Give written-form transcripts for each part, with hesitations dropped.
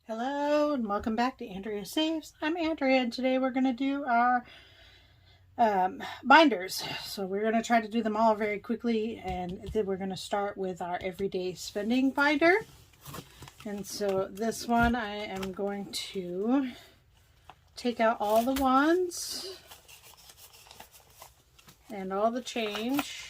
Hello and welcome back to Andrea Saves. I'm Andrea and today we're going to do our binders. So we're going to try to do them all very quickly, and then we're going to start with our everyday spending binder. And so this one I am going to take out all the ones and all the change.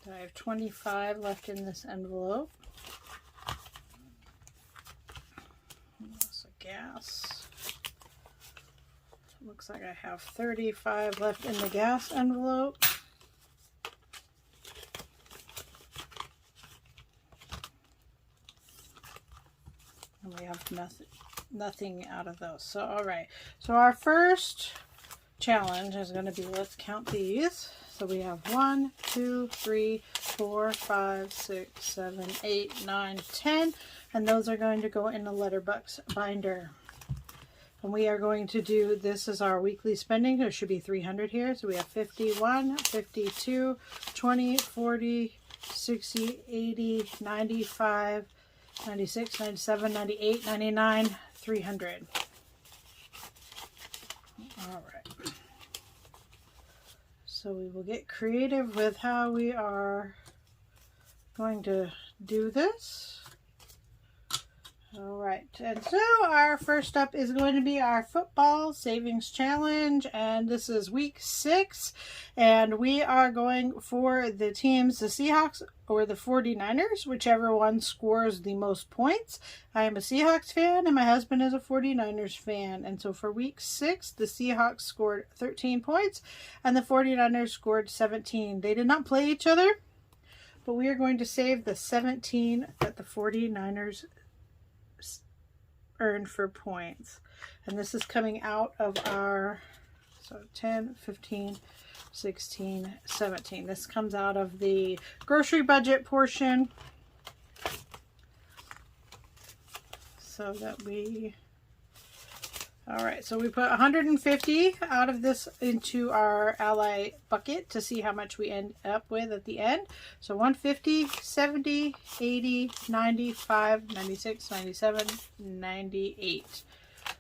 I have 25 left in this envelope. That's a gas. Looks like I have 35 left in the gas envelope. And we have nothing out of those. So, all right. So our first challenge is going to be, let's count these. So we have 1, 2, 3, 4, 5, 6, 7, 8, 9, 10, and those are going to go in the letterbox binder. And we are going to do, this is our weekly spending. There should be 300 here. So we have 51, 52, 20, 40, 60, 80, 95, 96, 97, 98, 99, 300. All right. So we will get creative with how we are going to do this. All right, and so our first up is going to be our football savings challenge, and this is week 6, and we are going for the teams, the Seahawks or the 49ers, whichever one scores the most points. I am a Seahawks fan and my husband is a 49ers fan, and so for week 6 the Seahawks scored 13 points and the 49ers scored 17. They did not play each other, but we are going to save the 17 that the 49ers earned for points, and this is coming out of our 10, 15, 16, 17. This comes out of the grocery budget portion, so that we, all right, so we put 150 out of this into our ally bucket to see how much we end up with at the end. So 150, 70, 80, 95, 96, 97, 98.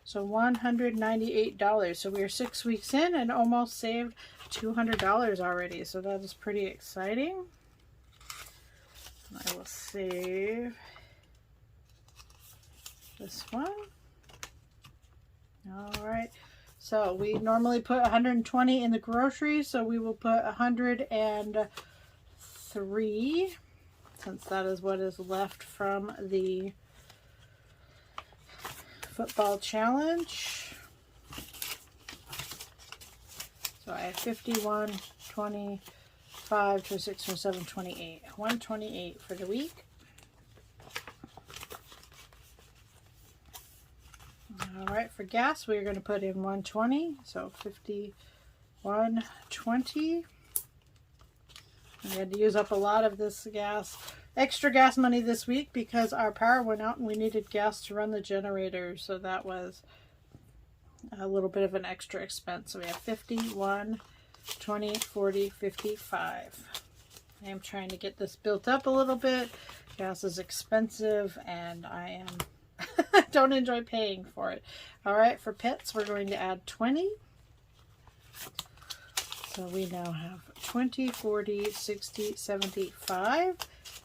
So $198. So we are 6 weeks in and almost saved $200 already. So that is pretty exciting. I will save this one. All right, so we normally put 120 in the groceries, so we will put 103, since that is what is left from the football challenge. So I have 51, 25, 26, 27, 28. 128 for the week. All right, for gas, we're going to put in 120, so 51.20. We had to use up a lot of this extra gas money this week because our power went out and we needed gas to run the generator, so that was a little bit of an extra expense. So we have 51, 20, 40, 55. I am trying to get this built up a little bit. Gas is expensive and I don't enjoy paying for it. All right, for pets, we're going to add 20. So we now have 20, 40, 60, 75.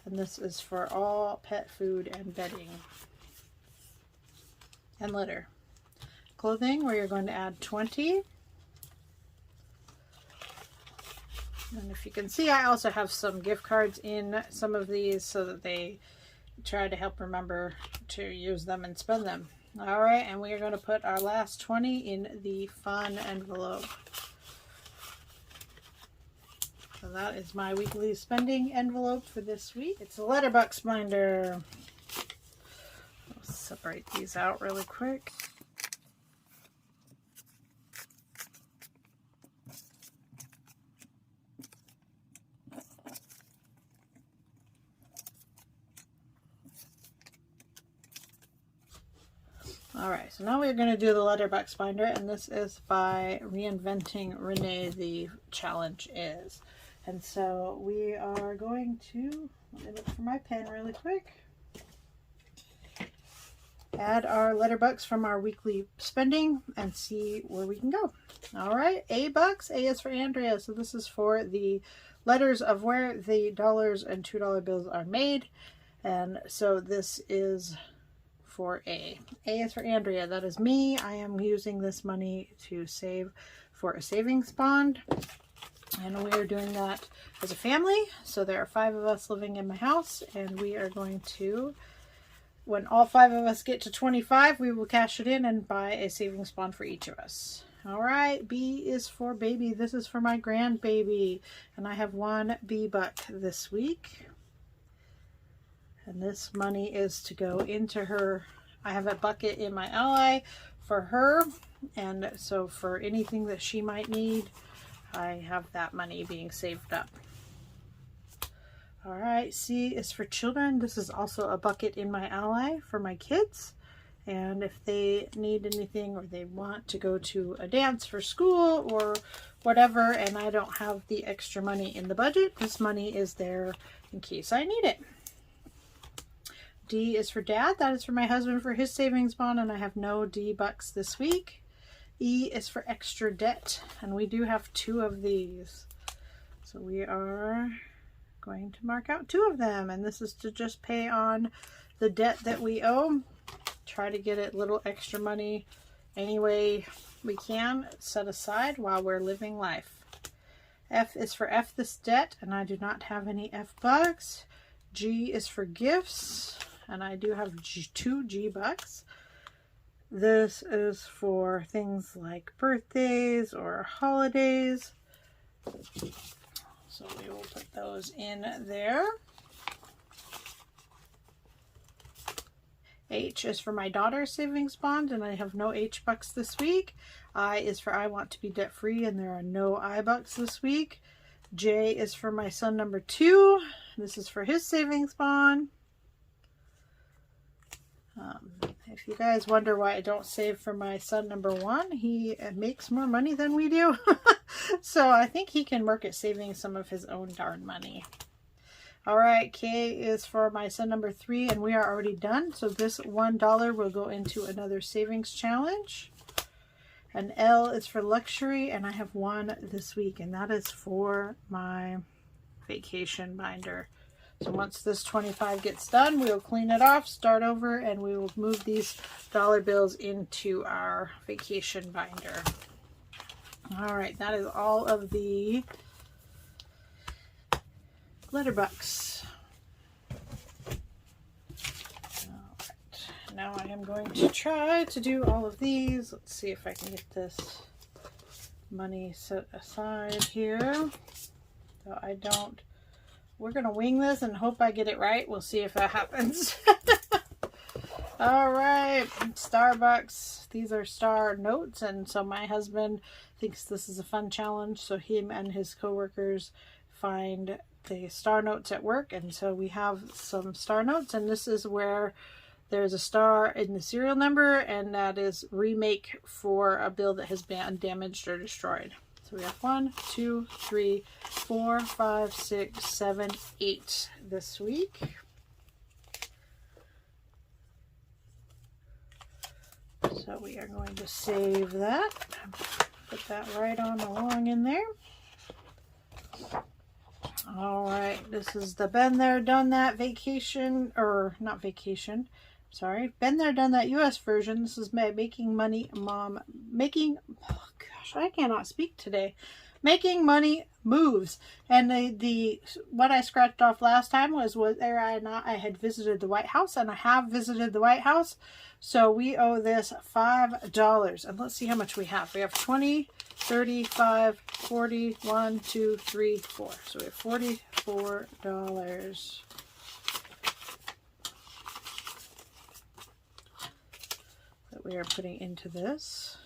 And this is for all pet food and bedding and litter. Clothing, where you're going to add 20. And if you can see, I also have some gift cards in some of these so that they try to help remember to use them and spend them. All right, and we are going to put our last 20 in the fun envelope. So that is my weekly spending envelope for this week. It's a letterbox binder. I'll separate these out really quick. All right, so now we're going to do the letterbox binder, and this is by Reinventing Renee, the challenge is. And so we are going to, let me look for my pen really quick, add our letterbox from our weekly spending and see where we can go. All right, A bucks. A is for Andrea. So this is for the letters of where the dollars and $2 bills are made. And so this is for A. A is for Andrea. That is me. I am using this money to save for a savings bond. And we are doing that as a family. So there are 5 of us living in my house, and we are going to, when all 5 of us get to 25, we will cash it in and buy a savings bond for each of us. All right, B is for baby. This is for my grandbaby, and I have 1 B buck this week. And this money is to go into her. I have a bucket in my ally for her, and so for anything that she might need, I have that money being saved up. All right, C is for children. This is also a bucket in my ally for my kids. And if they need anything or they want to go to a dance for school or whatever, and I don't have the extra money in the budget, this money is there in case I need it. D is for dad. That is for my husband for his savings bond, and I have no D bucks this week. E is for extra debt, and we do have 2 of these. So we are going to mark out 2 of them, and this is to just pay on the debt that we owe. Try to get a little extra money any way we can set aside while we're living life. F is for F this debt, and I do not have any F bucks. G is for gifts, and I do have 2 G bucks. This is for things like birthdays or holidays. So we will put those in there. H is for my daughter's savings bond, and I have no H bucks this week. I is for I want to be debt free, and there are no I bucks this week. J is for my son number 2. This is for his savings bond. If you guys wonder why I don't save for my son number 1, he makes more money than we do. So I think he can work at saving some of his own darn money. All right, K is for my son number 3, and we are already done. So this $1 will go into another savings challenge. And L is for luxury, and I have 1 this week, and that is for my vacation binder. So once this 25 gets done, we'll clean it off, start over, and we will move these dollar bills into our vacation binder. All right, that is all of the letterbox. All right, now I am going to try to do all of these. Let's see if I can get this money set aside here so I don't. We're going to wing this and hope I get it right. We'll see if that happens. All right, Starbucks. These are star notes, and so my husband thinks this is a fun challenge, so him and his coworkers find the star notes at work, and so we have some star notes, and this is where there's a star in the serial number, and that is remake for a bill that has been damaged or destroyed. So we have 1, 2, 3, 4, 5, 6, 7, 8 this week. So we are going to save that. Put that right on along in there. All right, this is the Been There, Done That vacation, or not vacation, sorry. Been There, Done That US version. This is Making Money Mom, oh gosh, I cannot speak today. Making Money Moves. And the what I scratched off last time was whether or not I had visited the White House, and I have visited the White House. So we owe this $5. And let's see how much we have. We have 20, 35, 40, 1, 2, 3, 4. So we have $44 that we are putting into this.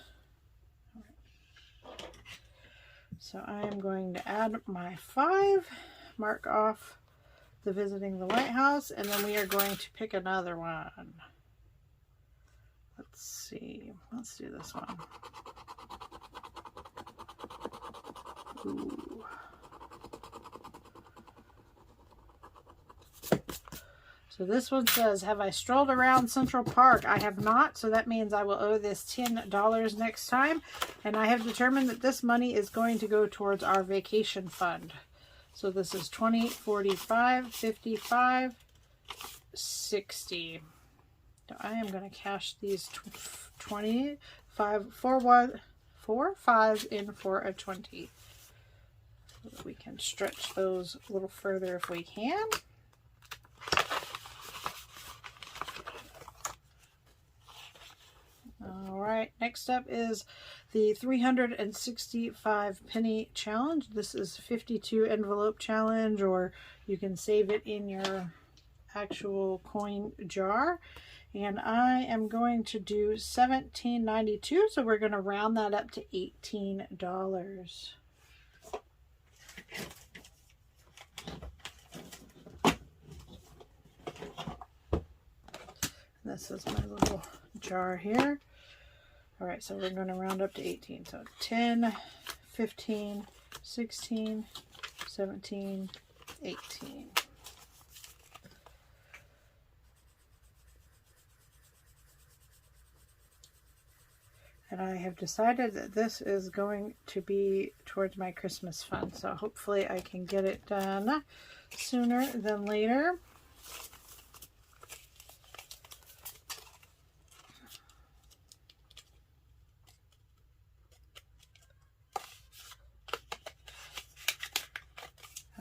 So I am going to add my 5, mark off the visiting the White House, and then we are going to pick another one. Let's Let's see. Let's do this one. Ooh. So this one says, have I strolled around Central Park? I have not, so that means I will owe this $10 next time. And I have determined that this money is going to go towards our vacation fund. So this is 20, 45, 55, 60. So I am going to cash these 25, 4, 5 in for a 20. So that we can stretch those a little further if we can. All right, next up is the 365 penny challenge. This is 52 envelope challenge, or you can save it in your actual coin jar. And I am going to do $17.92, so we're going to round that up to $18. This is my little jar here. All right, so we're going to round up to 18. So 10, 15, 16, 17, 18. And I have decided that this is going to be towards my Christmas fund. So hopefully I can get it done sooner than later.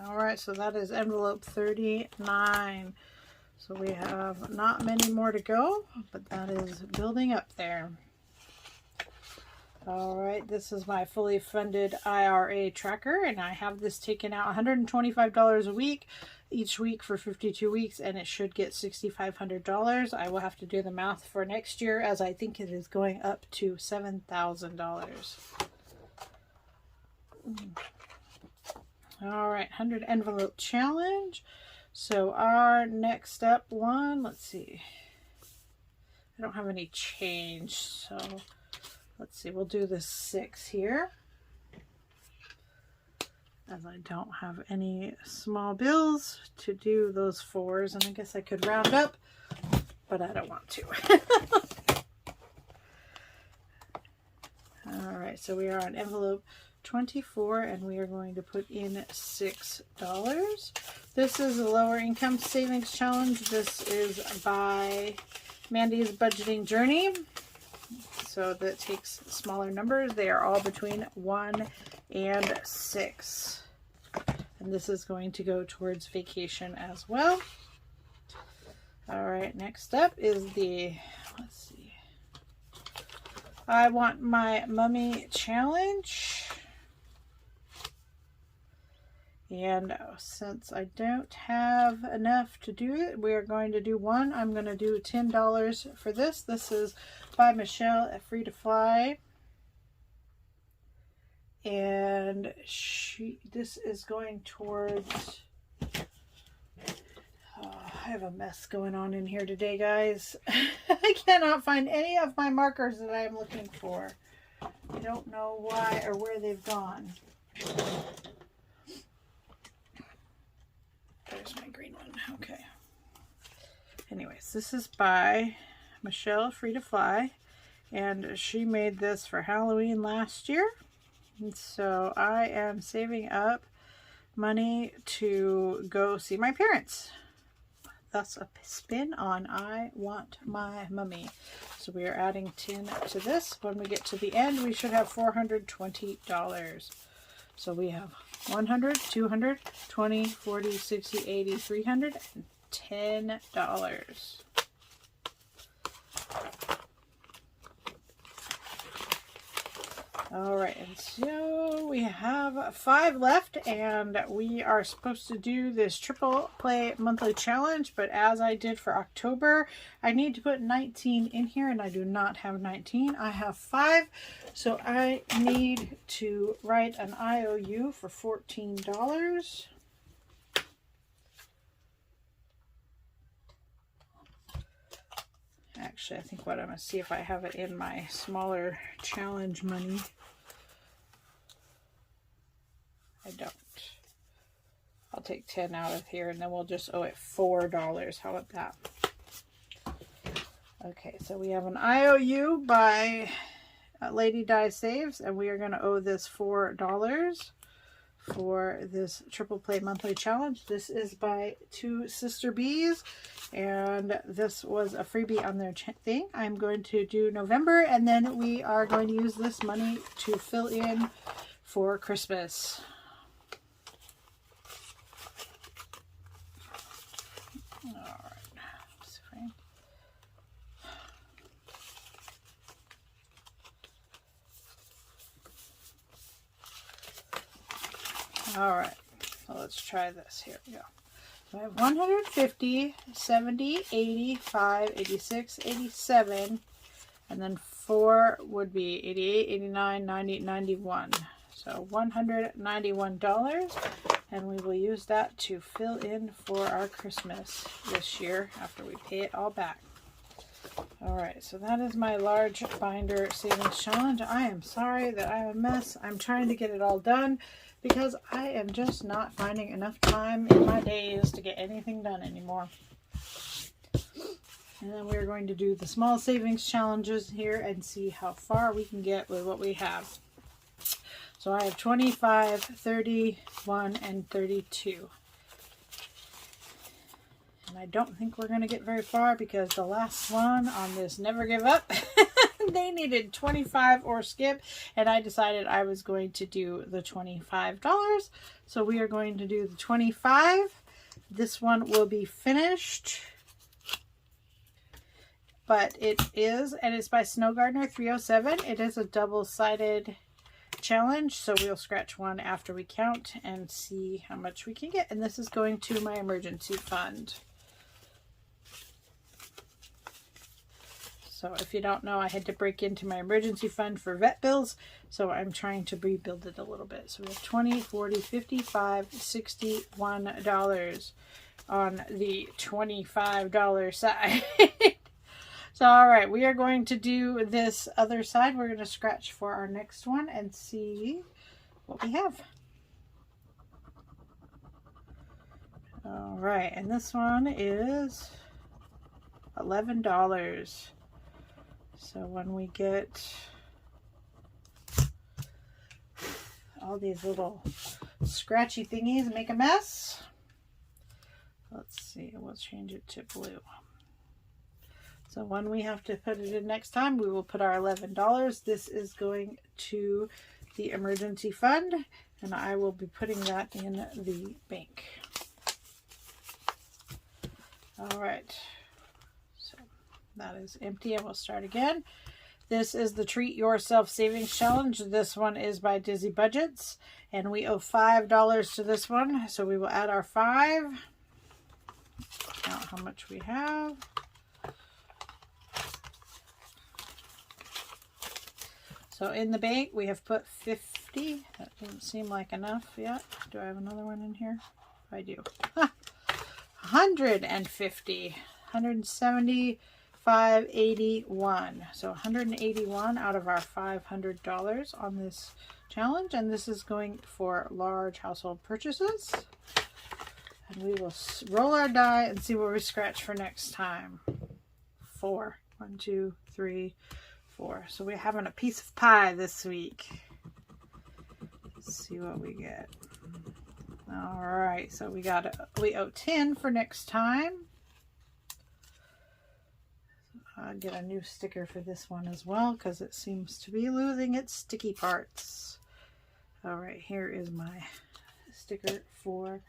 All right, so that is envelope 39. So we have not many more to go, but that is building up there. All right, this is my fully funded IRA tracker, and I have this taken out $125 a week, each week for 52 weeks, and it should get $6,500. I will have to do the math for next year, as I think it is going up to $7,000. All right, 100 envelope challenge. So our next up one, let's see. I don't have any change, so let's see. We'll do the 6 here, as I don't have any small bills to do those 4s, and I guess I could round up, but I don't want to. All right, so we are on envelope 24, and we are going to put in $6. This is a lower income savings challenge. This is by Mandy's Budgeting Journey. So that takes smaller numbers. They are all between 1 and 6. And this is going to go towards vacation as well. All right, next up is the, let's see, I Want My Mummy challenge. And since I don't have enough to do it, we are going to do one. I'm going to do $10 for this. This is by Michelle at Free to Fly. And this is going towards, I have a mess going on in here today, guys. I cannot find any of my markers that I'm looking for. I don't know why or where they've gone. There's my green one. Okay. Anyways, this is by Michelle Free to Fly, and she made this for Halloween last year. And so I am saving up money to go see my parents. Thus a spin on I Want My Mummy. So we are adding 10 to this. When we get to the end, we should have $420. So we have 100, 200, 20, 40, 60, 80, 300, and $10. All right, and so we have 5 left, and we are supposed to do this triple play monthly challenge, but as I did for October, I need to put 19 in here, and I do not have 19. I have 5, so I need to write an IOU for $14. Actually, I think what I'm going to see if I have it in my smaller challenge money. I don't. I'll take 10 out of here and then we'll just owe it $4. How about that? Okay, so we have an IOU by Lady Die Saves, and we are going to owe this $4 for this Triple Play Monthly Challenge. This is by Two Sister Bees, and this was a freebie on their thing. I'm going to do November, and then we are going to use this money to fill in for Christmas. All right, so let's try this. Here we go. So I have 150, 70, 85, 86, 87, and then 4 would be 88, 89, 90, 91. So $191, and we will use that to fill in for our Christmas this year after we pay it all back. All right, so that is my large binder savings challenge. I am sorry that I'm a mess. I'm trying to get it all done, because I am just not finding enough time in my days to get anything done anymore. And then we're going to do the small savings challenges here and see how far we can get with what we have. So I have 25, 31, and 32. And I don't think we're going to get very far because the last one on this Never Give Up, they needed 25 or skip, and I decided I was going to do the $25. So we are going to do the 25. This one will be finished, but it is, and it's by Snow Gardener 307. It is a double-sided challenge, so we'll scratch one after we count and see how much we can get. And this is going to my emergency fund. So if you don't know, I had to break into my emergency fund for vet bills, so I'm trying to rebuild it a little bit. So we have 20, 40, 55, $61 on the $25 side. So, all right, we are going to do this other side. We're going to scratch for our next one and see what we have. All right, and this one is $11. So when we get all these little scratchy thingies make a mess, let's see, we'll change it to blue. So when we have to put it in next time, we will put our $11. This is going to the emergency fund, and I will be putting that in the bank. All right. So that is empty, and we'll start again. This is the Treat Yourself Savings Challenge. This one is by Dizzy Budgets, and we owe $5 to this one. So we will add our 5. Count how much we have. So in the bank, we have put 50. That doesn't seem like enough yet. Do I have another one in here? I do. 150. 175.81. So 181 out of our $500 on this challenge. And this is going for large household purchases. And we will roll our die and see what we scratch for next time. 4. 1, 2, 3, 4. So we're having a piece of pie this week. Let's see what we get. All right, so we owe 10 for next time. I'll get a new sticker for this one as well because it seems to be losing its sticky parts. All right, here is my sticker for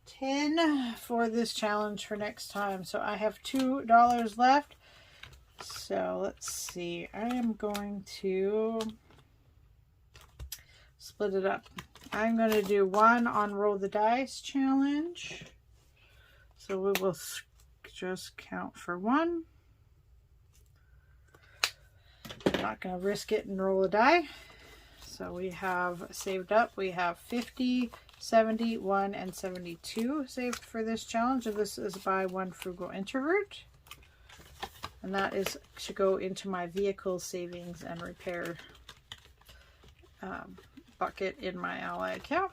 10 for this challenge for next time. So I have $2 left. So let's see, I am going to split it up. I'm going to do one on Roll the Dice challenge. So we will just count for one. I'm not going to risk it and roll a die. So we have saved up, we have 50, 71, and 72 saved for this challenge. And this is by One Frugal Introvert. And that is to go into my vehicle savings and repair bucket in my Ally account.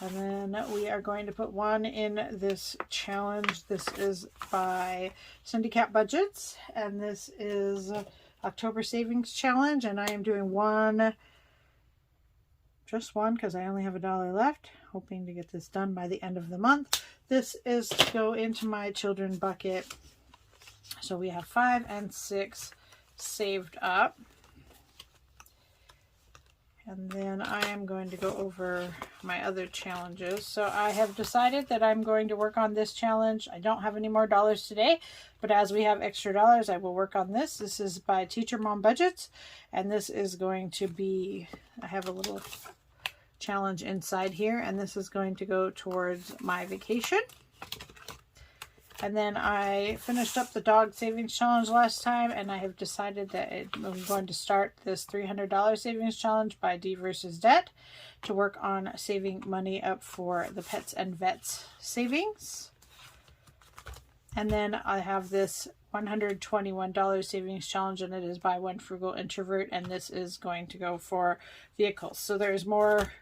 And then we are going to put one in this challenge. This is by Syndicate Budgets, and this is October Savings Challenge, and I am doing one, just one, because I only have $1 left, hoping to get this done by the end of the month. This is to go into my children bucket. So we have 5 and 6 saved up. And then I am going to go over my other challenges. So I have decided that I'm going to work on this challenge. I don't have any more dollars today, but as we have extra dollars, I will work on this. This is by Teacher Mom Budgets, and this is going to be, I have a little challenge inside here, and this is going to go towards my vacation. And then I finished up the dog savings challenge last time, and I have decided that I'm going to start this $300 savings challenge by D versus Debt to work on saving money up for the pets and vets savings. And then I have this $121 savings challenge, and it is by One Frugal Introvert, and this is going to go for vehicles. So there's more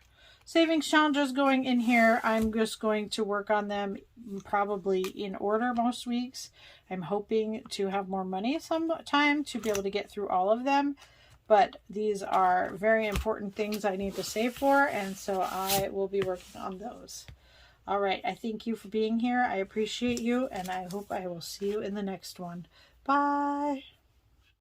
savings challenges going in here. I'm just going to work on them probably in order most weeks. I'm hoping to have more money sometime to be able to get through all of them, but these are very important things I need to save for, and so I will be working on those. All right, I thank you for being here. I appreciate you, and I hope I will see you in the next one. Bye.